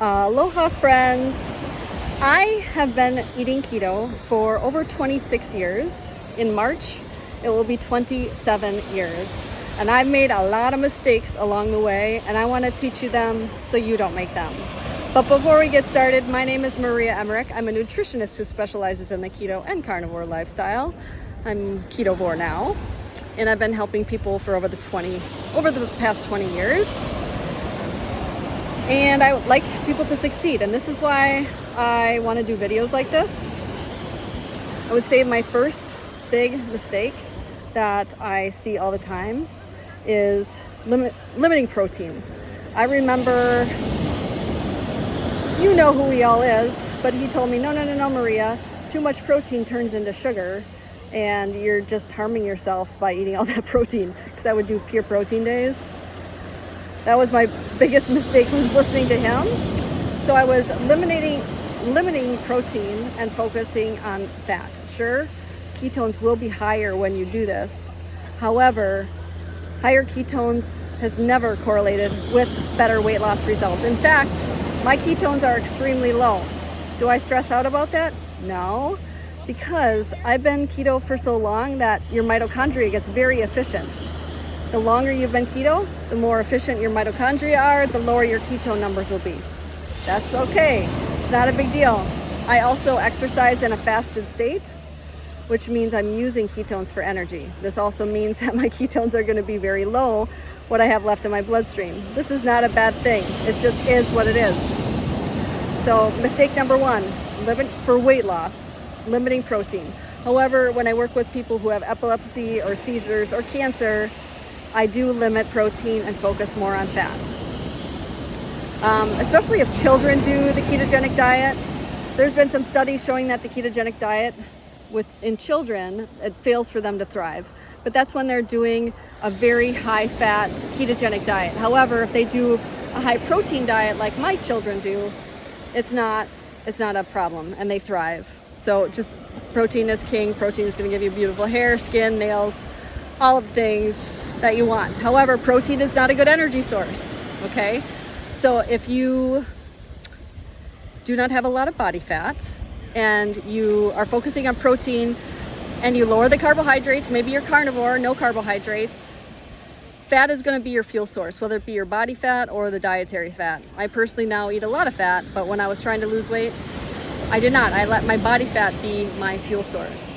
Aloha friends. I have been eating keto for over 26 years. In March, it will be 27 years. And I've made a lot of mistakes along the way, and I want to teach you them so you don't make them. But before we get started, my name is Maria Emmerich. I'm a nutritionist who specializes in the keto and carnivore lifestyle. I'm ketovore now, and I've been helping people for over the past 20 years. And I like people to succeed, and this is why I want to do videos like this. I would say my first big mistake that I see all the time is limiting protein. I remember, you know who he all is, but he told me, no, Maria, too much protein turns into sugar, and you're just harming yourself by eating all that protein, because I would do pure protein days. That was my biggest mistake, was listening to him. So I was limiting protein and focusing on fat. Sure, ketones will be higher when you do this. However, higher ketones has never correlated with better weight loss results. In fact, my ketones are extremely low. Do I stress out about that? No, because I've been keto for so long that your mitochondria gets very efficient. The longer you've been keto, the more efficient your mitochondria are, the lower your ketone numbers will be. That's okay. It's not a big deal. I also exercise in a fasted state, which means I'm using ketones for energy. This also means that my ketones are going to be very low, what I have left in my bloodstream. This is not a bad thing. It just is what it is. So mistake number one, for weight loss, limiting protein. However, when I work with people who have epilepsy or seizures or cancer, I do limit protein and focus more on fat. Especially if children do the ketogenic diet. There's been some studies showing that the ketogenic diet in children, it fails for them to thrive. But that's when they're doing a very high fat ketogenic diet. However, if they do a high protein diet like my children do, it's not a problem and they thrive. So just protein is king. Protein is going to give you beautiful hair, skin, nails, all of the things that you want. However, protein is not a good energy source, okay? So if you do not have a lot of body fat and you are focusing on protein and you lower the carbohydrates, maybe you're carnivore, no carbohydrates, fat is going to be your fuel source, whether it be your body fat or the dietary fat. I personally now eat a lot of fat, but when I was trying to lose weight, I did not. I let my body fat be my fuel source.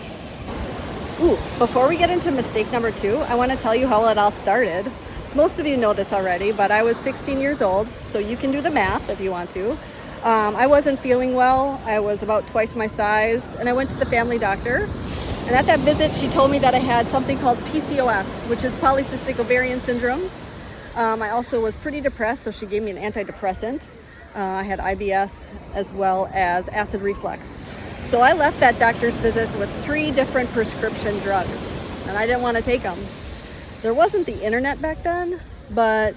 Before we get into mistake number two, I want to tell you how it all started. Most of you know this already, but I was 16 years old, so you can do the math if you want to. I wasn't feeling well. I was about twice my size, and I went to the family doctor. And at that visit, she told me that I had something called PCOS, which is polycystic ovarian syndrome. I also was pretty depressed, so she gave me an antidepressant. I had IBS as well as acid reflux. So I left that doctor's visit with 3 different prescription drugs, and I didn't want to take them. There wasn't the internet back then, but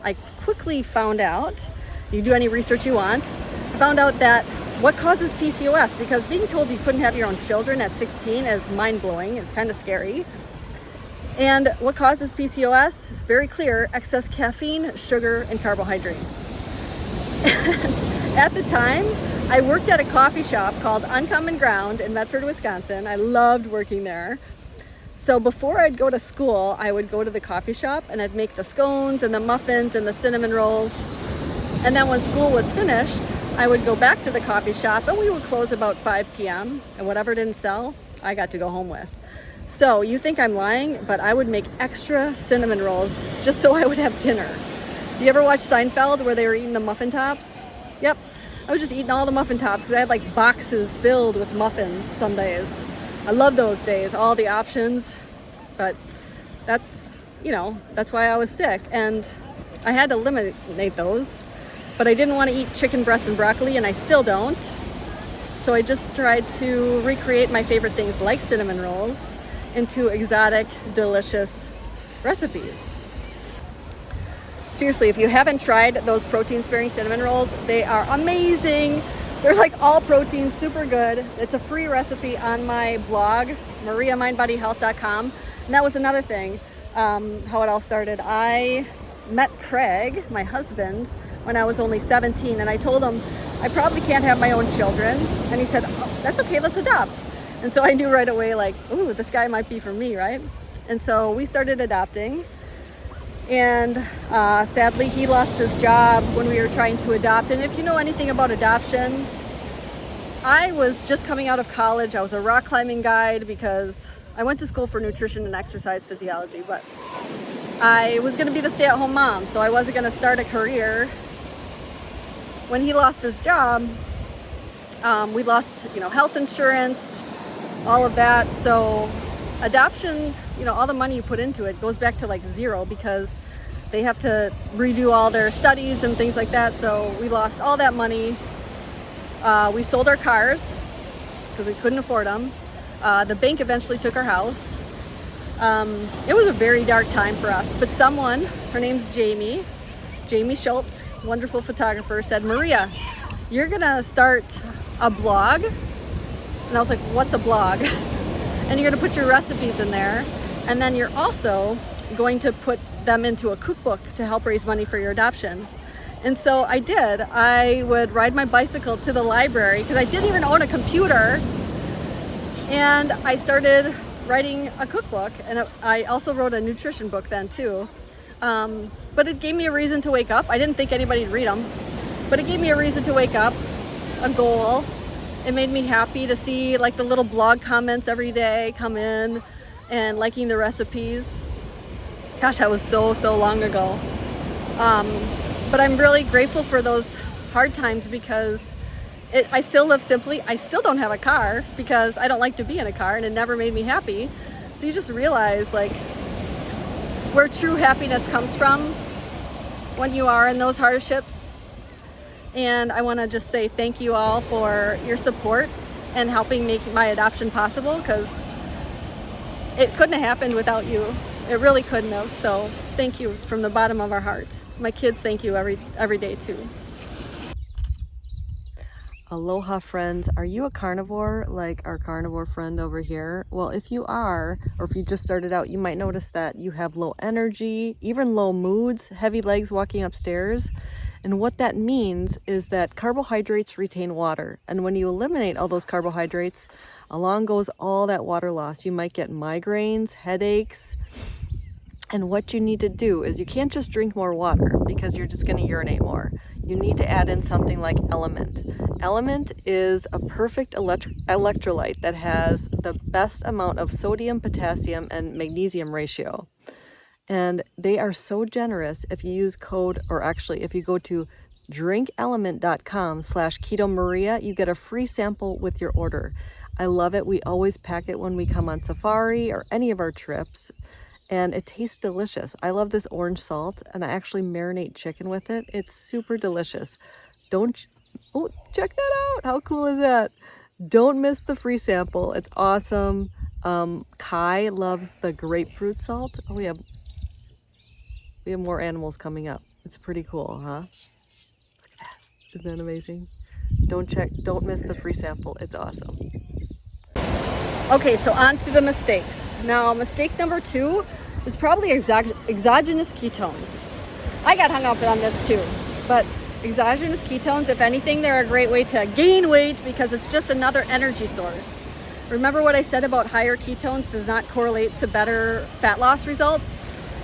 I quickly found out, you do any research you want, I found out that what causes PCOS, because being told you couldn't have your own children at 16 is mind-blowing. It's kind of scary. And what causes PCOS? Very clear: excess caffeine, sugar, and carbohydrates. And at the time, I worked at a coffee shop called Uncommon Ground in Medford, Wisconsin. I loved working there. So before I'd go to school, I would go to the coffee shop and I'd make the scones and the muffins and the cinnamon rolls. And then when school was finished, I would go back to the coffee shop and we would close about 5 p.m. And whatever didn't sell, I got to go home with. So you think I'm lying, but I would make extra cinnamon rolls just so I would have dinner. You ever watch Seinfeld where they were eating the muffin tops? Yep. I was just eating all the muffin tops because I had like boxes filled with muffins some days. I love those days, all the options, but that's why I was sick, and I had to eliminate those, but I didn't want to eat chicken breast and broccoli, and I still don't. So I just tried to recreate my favorite things like cinnamon rolls into exotic, delicious recipes. Seriously, if you haven't tried those protein-sparing cinnamon rolls, they are amazing. They're like all protein, super good. It's a free recipe on my blog, mariamindbodyhealth.com. And that was another thing, how it all started. I met Craig, my husband, when I was only 17. And I told him, I probably can't have my own children. And he said, oh, that's okay, let's adopt. And so I knew right away, like, ooh, this guy might be for me, right? And so we started adopting. And sadly, he lost his job when we were trying to adopt. And if you know anything about adoption, I was just coming out of college. I was a rock climbing guide because I went to school for nutrition and exercise physiology, but I was going to be the stay-at-home mom, so I wasn't going to start a career. When he lost his job, we lost, health insurance, all of that. So adoption, all the money you put into it goes back to like zero because they have to redo all their studies and things like that. So we lost all that money. We sold our cars because we couldn't afford them. The bank eventually took our house. It was a very dark time for us, but someone, her name's Jamie Schultz, wonderful photographer, said, Maria, you're gonna start a blog. And I was like, what's a blog? And you're gonna put your recipes in there. And then you're also going to put them into a cookbook to help raise money for your adoption. And so I did. I would ride my bicycle to the library because I didn't even own a computer. And I started writing a cookbook, and I also wrote a nutrition book then too. But it gave me a reason to wake up. I didn't think anybody'd read them, but it gave me a reason to wake up, a goal. It made me happy to see like the little blog comments every day come in and liking the recipes. Gosh, that was so long ago. But I'm really grateful for those hard times because I still live simply. I still don't have a car because I don't like to be in a car, and it never made me happy. So you just realize like where true happiness comes from when you are in those hardships. And I want to just say thank you all for your support and helping make my adoption possible, because it couldn't have happened without you. It really couldn't have. So thank you from the bottom of our heart. My kids thank you every day too. Aloha friends, are you a carnivore like our carnivore friend over here? Well, if you are, or if you just started out, you might notice that you have low energy, even low moods, heavy legs walking upstairs. And what that means is that carbohydrates retain water. And when you eliminate all those carbohydrates, along goes all that water loss. You might get migraines, headaches. And what you need to do is you can't just drink more water because you're just going to urinate more. You need to add in something like Element. Element is a perfect electrolyte that has the best amount of sodium, potassium, and magnesium ratio. And they are so generous. If you use code, or actually if you go to drinkelement.com/KetoMaria, you get a free sample with your order. I love it. We always pack it when we come on safari or any of our trips. And it tastes delicious. I love this orange salt, and I actually marinate chicken with it. It's super delicious. Check that out. How cool is that? Don't miss the free sample. It's awesome. Kai loves the grapefruit salt. Oh, we have more animals coming up. It's pretty cool, huh? Look at that. Isn't that amazing? Don't miss the free sample. It's awesome. Okay, so on to the mistakes. Now, mistake number 2 is probably exogenous ketones. I got hung up on this too, but exogenous ketones, if anything, they're a great way to gain weight because it's just another energy source. Remember what I said about higher ketones does not correlate to better fat loss results?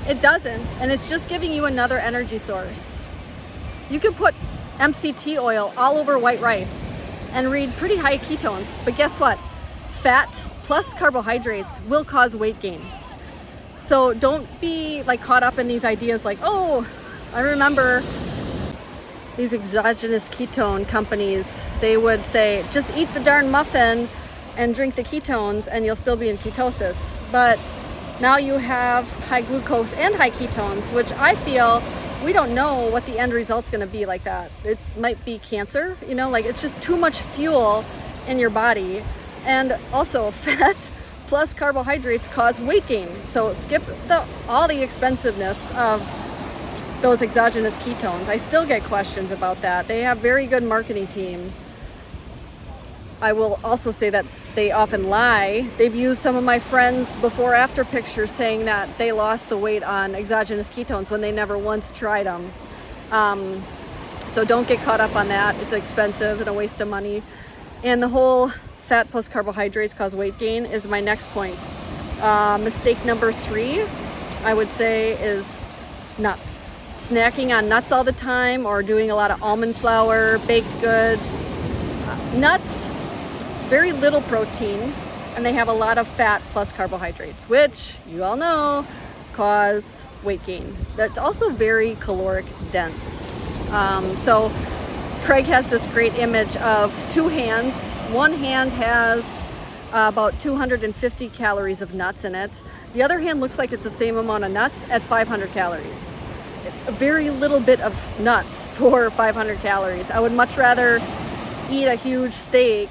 It doesn't, and it's just giving you another energy source. You can put MCT oil all over white rice and read pretty high ketones, but guess what? Fat plus carbohydrates will cause weight gain. So don't be like caught up in these ideas like, oh, I remember these exogenous ketone companies, they would say, just eat the darn muffin and drink the ketones and you'll still be in ketosis. But now you have high glucose and high ketones, which I feel we don't know what the end result's gonna be like that. It might be cancer, like it's just too much fuel in your body. And also fat plus carbohydrates cause weight gain. So skip all the expensiveness of those exogenous ketones. I still get questions about that. They have very good marketing team. I will also say that they often lie. They've used some of my friends' before after pictures saying that they lost the weight on exogenous ketones when they never once tried them. So don't get caught up on that. It's expensive and a waste of money. And the whole fat plus carbohydrates cause weight gain is my next point. Mistake number 3, I would say, is nuts. Snacking on nuts all the time, or doing a lot of almond flour, baked goods. Nuts, very little protein, and they have a lot of fat plus carbohydrates, which you all know cause weight gain. That's also very caloric dense. So Craig has this great image of 2 hands. One hand has about 250 calories of nuts in it. The other hand looks like it's the same amount of nuts at 500 calories. A very little bit of nuts for 500 calories. I would much rather eat a huge steak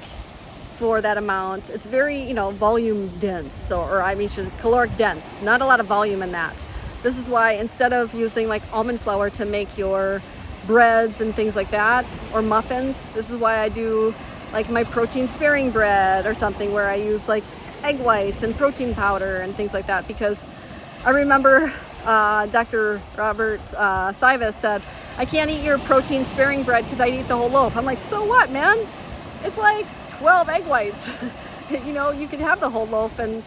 for that amount. It's very, volume dense, caloric dense. Not a lot of volume in that. This is why instead of using like almond flour to make your breads and things like that, or muffins, this is why I do like my protein sparing bread or something, where I use like egg whites and protein powder and things like that. Because I remember Dr. Robert Sivas said, I can't eat your protein sparing bread because I eat the whole loaf. I'm like, so what, man? It's like 12 egg whites. You could have the whole loaf and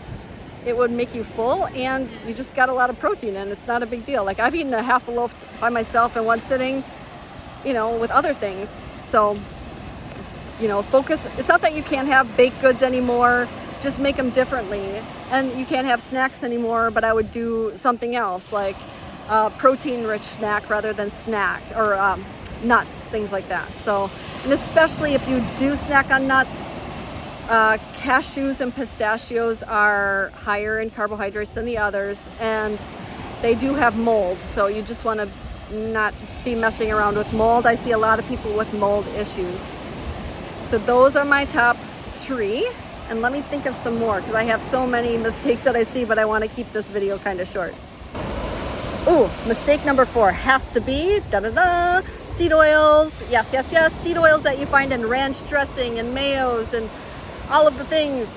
it would make you full, and you just got a lot of protein, and it's not a big deal. Like, I've eaten a half a loaf by myself in one sitting, with other things. So, focus. It's not that you can't have baked goods anymore, just make them differently. And you can't have snacks anymore, but I would do something else, like a protein-rich snack rather than snack, or nuts, things like that. So, and especially if you do snack on nuts, cashews and pistachios are higher in carbohydrates than the others, and they do have mold. So you just want to not be messing around with mold. I see a lot of people with mold issues. So those are my top 3. And let me think of some more, because I have so many mistakes that I see, but I want to keep this video kind of short. Ooh, mistake number 4 has to be seed oils. Yes, seed oils that you find in ranch dressing and mayos and all of the things.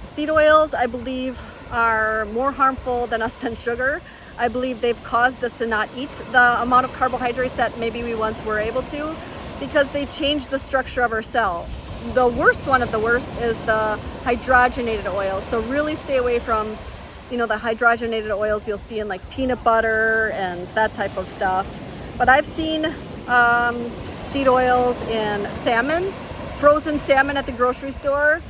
Seed oils, I believe, are more harmful than sugar. I believe they've caused us to not eat the amount of carbohydrates that maybe we once were able to, because they change the structure of our cell. The worst one of the worst is the hydrogenated oils. So really stay away from, the hydrogenated oils you'll see in like peanut butter and that type of stuff. But I've seen seed oils in salmon, frozen salmon at the grocery store.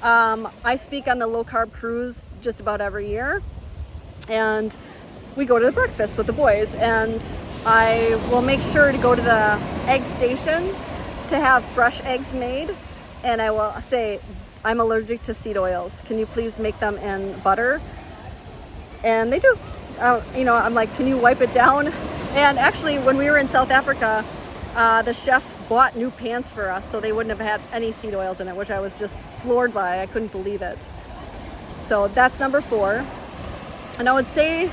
I speak on the low carb cruise just about every year, and we go to the breakfast with the boys, and I will make sure to go to the egg station to have fresh eggs made, and I will say, I'm allergic to seed oils. Can you please make them in butter? And they do. I'm like, can you wipe it down? And actually, when we were in South Africa, the chef bought new pans for us, so they wouldn't have had any seed oils in it, which I was just floored by. I couldn't believe it. So that's number 4. And I would say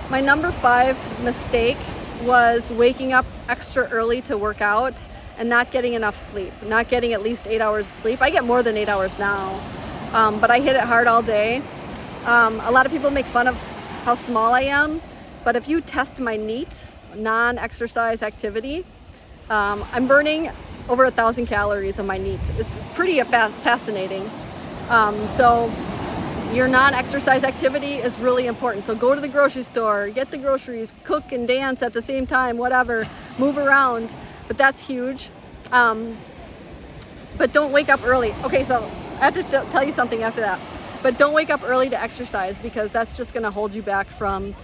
my number 5 mistake was waking up extra early to work out and not getting enough sleep, not getting at least 8 hours of sleep. I get more than 8 hours now, but I hit it hard all day. A lot of people make fun of how small I am, but if you test my NEAT, non-exercise activity, I'm burning over 1,000 calories on my NEAT. It's pretty fascinating. So your non-exercise activity is really important. So go to the grocery store, get the groceries, cook and dance at the same time, whatever, move around. But that's huge. But don't wake up early. Okay, so I have to tell you something after that. But don't wake up early to exercise, because that's just going to hold you back from,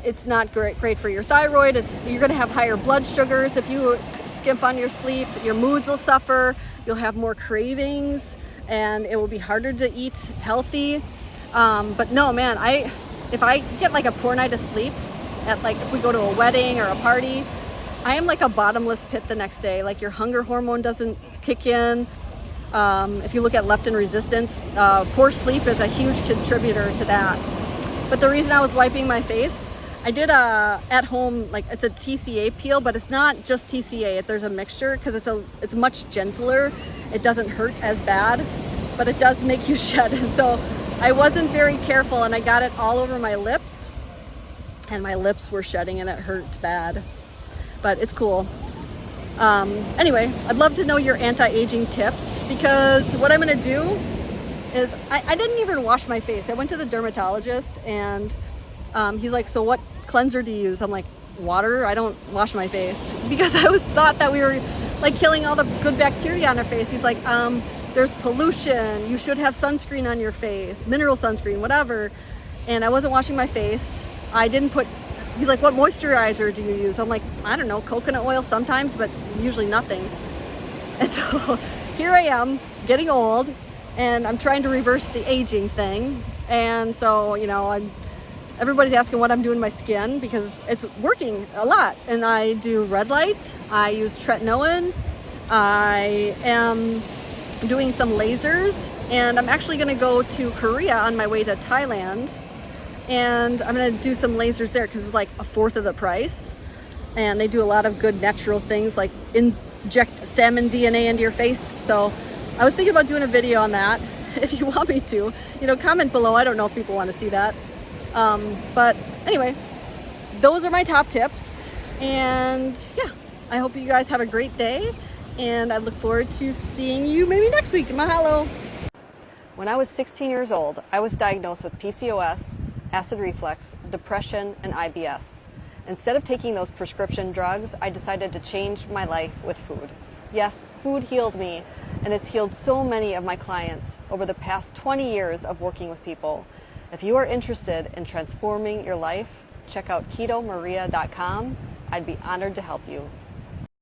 it's not great for your thyroid. You're going to have higher blood sugars if you skimp on your sleep. Your moods will suffer. You'll have more cravings, and it will be harder to eat healthy. But no, man, if I get like a poor night of sleep, if we go to a wedding or a party, I am like a bottomless pit the next day. Like, your hunger hormone doesn't kick in. If you look at leptin resistance, poor sleep is a huge contributor to that. But the reason I was wiping my face, I did at home, like, it's a TCA peel, but it's not just TCA. There's a mixture, because it's much gentler. It doesn't hurt as bad, but it does make you shed. And so I wasn't very careful, and I got it all over my lips, and my lips were shedding, and it hurt bad. But it's cool. Anyway, I'd love to know your anti-aging tips, because what I'm going to do is I didn't even wash my face. I went to the dermatologist and he's like, so what cleanser do you use? I'm like, water. I don't wash my face, because I thought that we were like killing all the good bacteria on our face. He's like, there's pollution. You should have sunscreen on your face, mineral sunscreen, whatever. And I wasn't washing my face. I didn't put, he's like, what moisturizer do you use? I'm like, I don't know, coconut oil sometimes, but usually nothing. And so here I am getting old, and I'm trying to reverse the aging thing. And so, you know, everybody's asking what I'm doing to my skin, because it's working a lot. And I do red light, I use tretinoin, I am doing some lasers, and I'm actually gonna go to Korea on my way to Thailand, and I'm gonna do some lasers there because it's like a fourth of the price. And they do a lot of good natural things, like inject salmon DNA into your face. So I was thinking about doing a video on that. If you want me to, you know, comment below. I don't know if people want to see that. But anyway, those are my top tips. And yeah, I hope you guys have a great day. And I look forward to seeing you maybe next week. Mahalo. When I was 16 years old, I was diagnosed with PCOS, acid reflux, depression, and IBS. Instead of taking those prescription drugs, I decided to change my life with food. Yes, food healed me, and it's healed so many of my clients over the past 20 years of working with people. If you are interested in transforming your life, check out ketomaria.com. I'd be honored to help you.